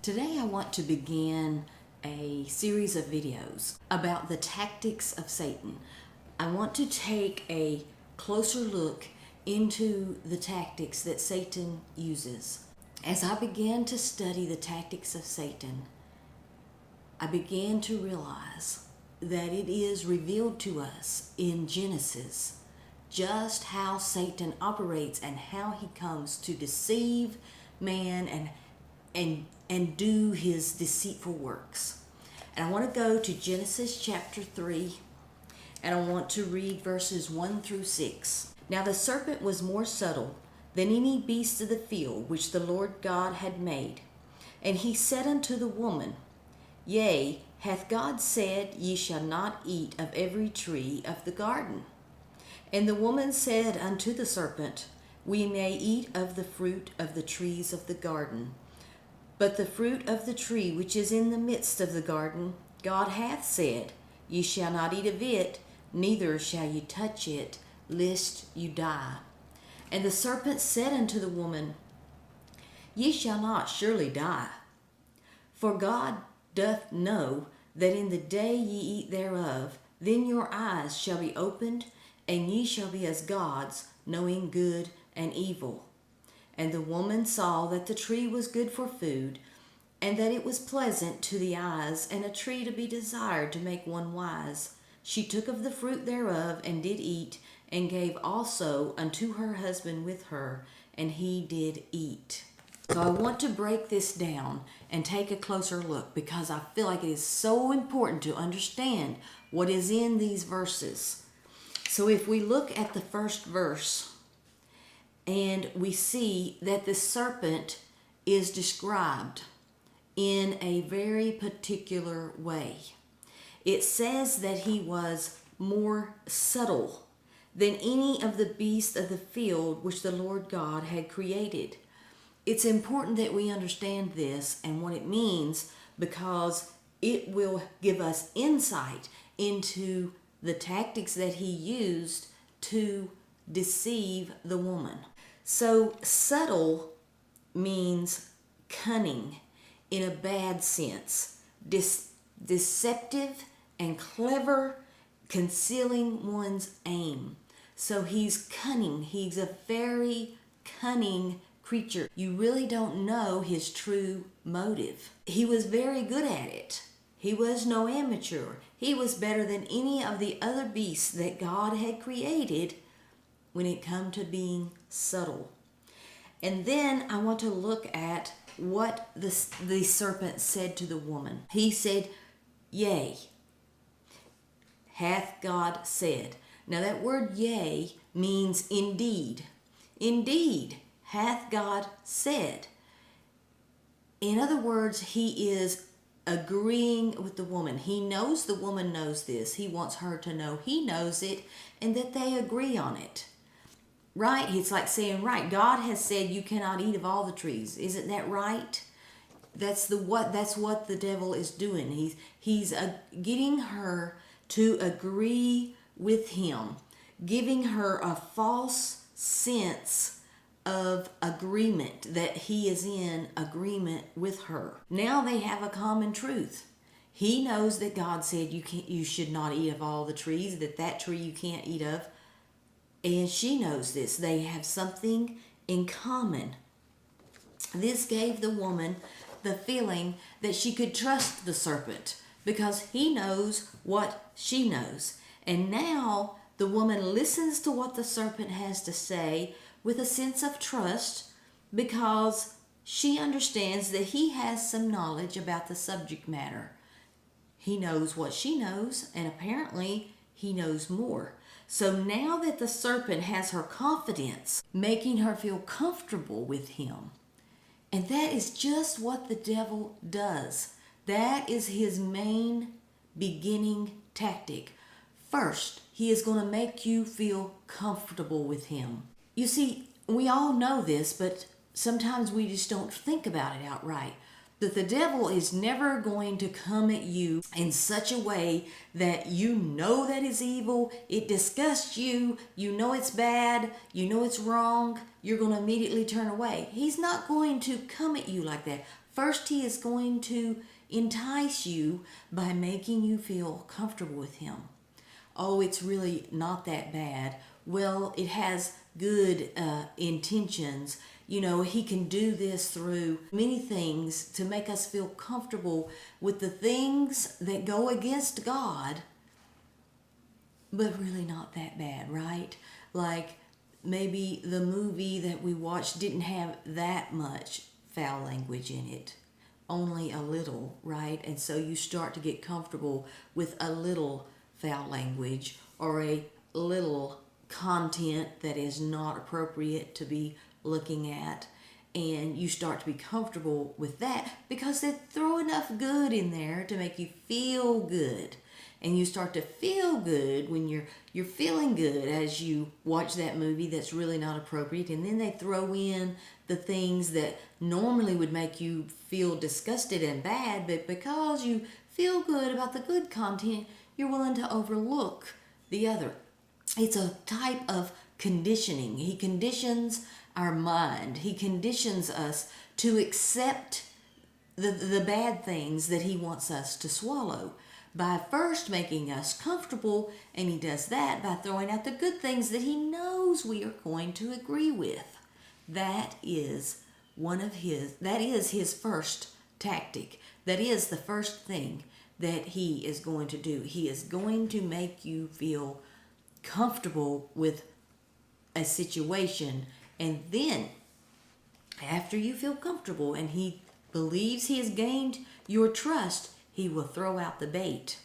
Today I want to begin a series of videos about the tactics of Satan. I want to take a closer look into the tactics that Satan uses. As I began to study the tactics of Satan, I began to realize that it is revealed to us in Genesis just how Satan operates and how he comes to deceive man and do his deceitful works. And I want to go to Genesis chapter 3, and I want to read verses 1 through 6. Now the serpent was more subtle than any beast of the field which the Lord God had made. And he said unto the woman, Yea, hath God said, Ye shall not eat of every tree of the garden? And the woman said unto the serpent, We may eat of the fruit of the trees of the garden. But the fruit of the tree which is in the midst of the garden, God hath said, Ye shall not eat of it, neither shall ye touch it, lest you die. And the serpent said unto the woman, Ye shall not surely die. For God doth know that in the day ye eat thereof, then your eyes shall be opened, and ye shall be as gods, knowing good and evil. And the woman saw that the tree was good for food, and that it was pleasant to the eyes, and a tree to be desired to make one wise. She took of the fruit thereof, and did eat, and gave also unto her husband with her, and he did eat. So I want to break this down and take a closer look, because I feel like it is so important to understand what is in these verses. So if we look at the first verse, and we see that the serpent is described in a very particular way. It says that he was more subtle than any of the beasts of the field which the Lord God had created. It's important that we understand this and what it means, because it will give us insight into the tactics that he used to deceive the woman. So subtle means cunning in a bad sense, deceptive and clever, concealing one's aim. So he's cunning. He's a very cunning creature. You really don't know his true motive. He was very good at it. He was no amateur. He was better than any of the other beasts that God had created when it come to being subtle. And then I want to look at what the serpent said to the woman. He said, Yea, hath God said. Now that word yea means indeed. Indeed, hath God said. In other words, he is agreeing with the woman. He knows the woman knows this. He wants her to know he knows it and that they agree on it. Right? It's like saying, right, God has said you cannot eat of all the trees. Isn't that right? That's what the devil is doing. He's getting her to agree with him, giving her a false sense of agreement, that he is in agreement with her. Now they have a common truth. He knows that God said you should not eat of all the trees, that tree you can't eat of. And she knows this. They have something in common. This gave the woman the feeling that she could trust the serpent, because he knows what she knows. And now the woman listens to what the serpent has to say with a sense of trust, because she understands that he has some knowledge about the subject matter. He knows what she knows, and apparently he knows more. So now that the serpent has her confidence, making her feel comfortable with him, and that is just what the devil does. That is his main beginning tactic. First, he is going to make you feel comfortable with him. You see, we all know this, but sometimes we just don't think about it outright. That the devil is never going to come at you in such a way that you know that it's evil, it disgusts you, you know it's bad, you know it's wrong, you're going to immediately turn away. He's not going to come at you like that. First, he is going to entice you by making you feel comfortable with him. Oh, it's really not that bad. Well, it has good intentions. You know, he can do this through many things to make us feel comfortable with the things that go against God, but really not that bad, right? Like maybe the movie that we watched didn't have that much foul language in it, only a little, right? And so you start to get comfortable with a little foul language or a little content that is not appropriate to be looking at, and you start to be comfortable with that because they throw enough good in there to make you feel good. And you start to feel good when you're feeling good as you watch that movie that's really not appropriate, and then they throw in the things that normally would make you feel disgusted and bad, but because you feel good about the good content, you're willing to overlook the other. It's a type of conditioning. He conditions our mind. He conditions us to accept the bad things that he wants us to swallow by first making us comfortable, and he does that by throwing out the good things that he knows we are going to agree with. That is his first tactic. That is the first thing that he is going to do. He is going to make you feel comfortable with a situation, and then after you feel comfortable and he believes he has gained your trust, he will throw out the bait.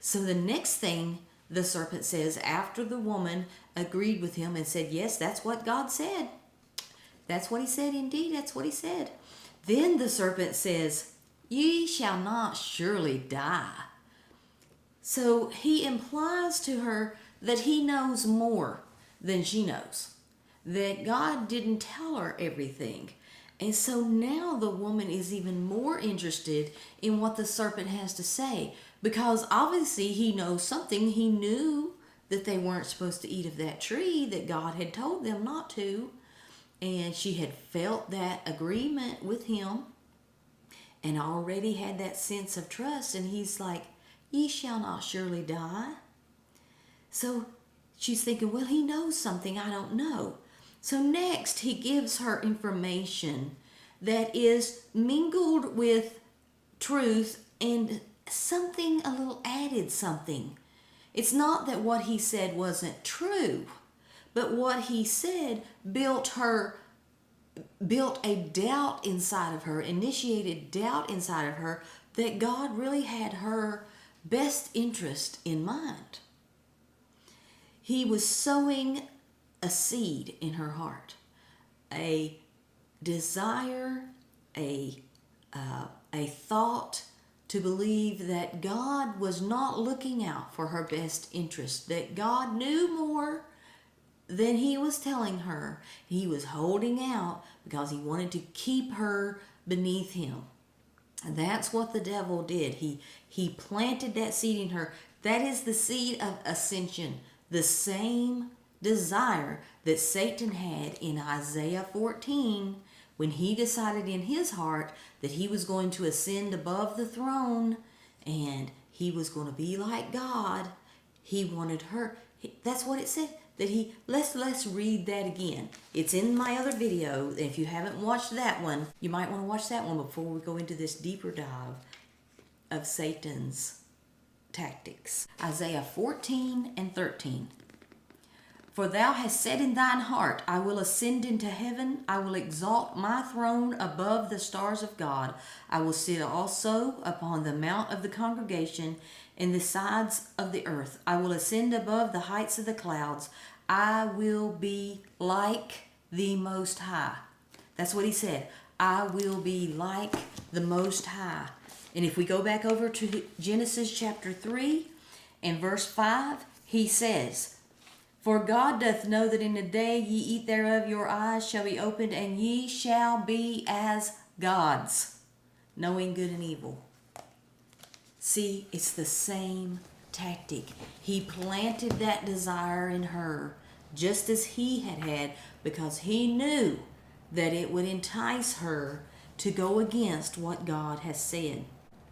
So the next thing the serpent says after the woman agreed with him and said, yes, that's what God said. That's what he said indeed. That's what he said. Then the serpent says, ye shall not surely die. So he implies to her that he knows more than she knows, that God didn't tell her everything. And so now the woman is even more interested in what the serpent has to say, because obviously he knows something. He knew that they weren't supposed to eat of that tree, that God had told them not to. And she had felt that agreement with him and already had that sense of trust. And he's like, ye shall not surely die. So she's thinking, well, he knows something I don't know. So next, he gives her information that is mingled with truth and something, a little added something. It's not that what he said wasn't true, but what he said built a doubt inside of her, initiated doubt inside of her that God really had her best interest in mind. He was sowing a seed in her heart, a desire, a thought to believe that God was not looking out for her best interest, that God knew more than he was telling her. He was holding out because he wanted to keep her beneath him. And that's what the devil did. He planted that seed in her. That is the seed of ascension, the same desire that Satan had in Isaiah 14 when he decided in his heart that he was going to ascend above the throne and he was going to be like God. He wanted her. That's what it said. That let's read that again. It's in my other video. If you haven't watched that one, you might want to watch that one before we go into this deeper dive of Satan's tactics. Isaiah 14 and 13. For thou hast said in thine heart, I will ascend into heaven. I will exalt my throne above the stars of God. I will sit also upon the mount of the congregation in the sides of the earth. I will ascend above the heights of the clouds. I will be like the Most High. That's what he said. I will be like the Most High. And if we go back over to Genesis chapter 3 and verse 5, he says, for God doth know that in the day ye eat thereof, your eyes shall be opened, and ye shall be as gods, knowing good and evil. See, it's the same tactic. He planted that desire in her, just as he had, because he knew that it would entice her to go against what God has said.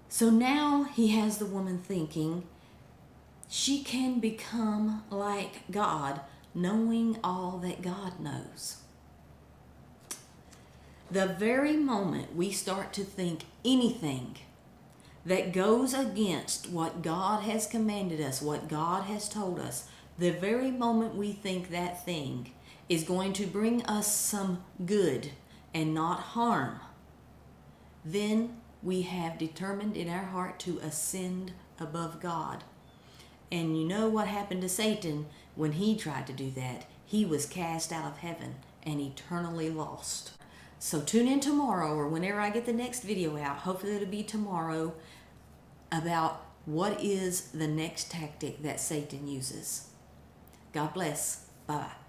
So now he has the woman thinking she can become like God, knowing all that God knows. The very moment we start to think anything that goes against what God has commanded us, what God has told us, the very moment we think that thing is going to bring us some good and not harm, then we have determined in our heart to ascend above God. And you know what happened to Satan when he tried to do that? He was cast out of heaven and eternally lost. So tune in tomorrow, or whenever I get the next video out, hopefully it'll be tomorrow, about what is the next tactic that Satan uses. God bless. Bye-bye.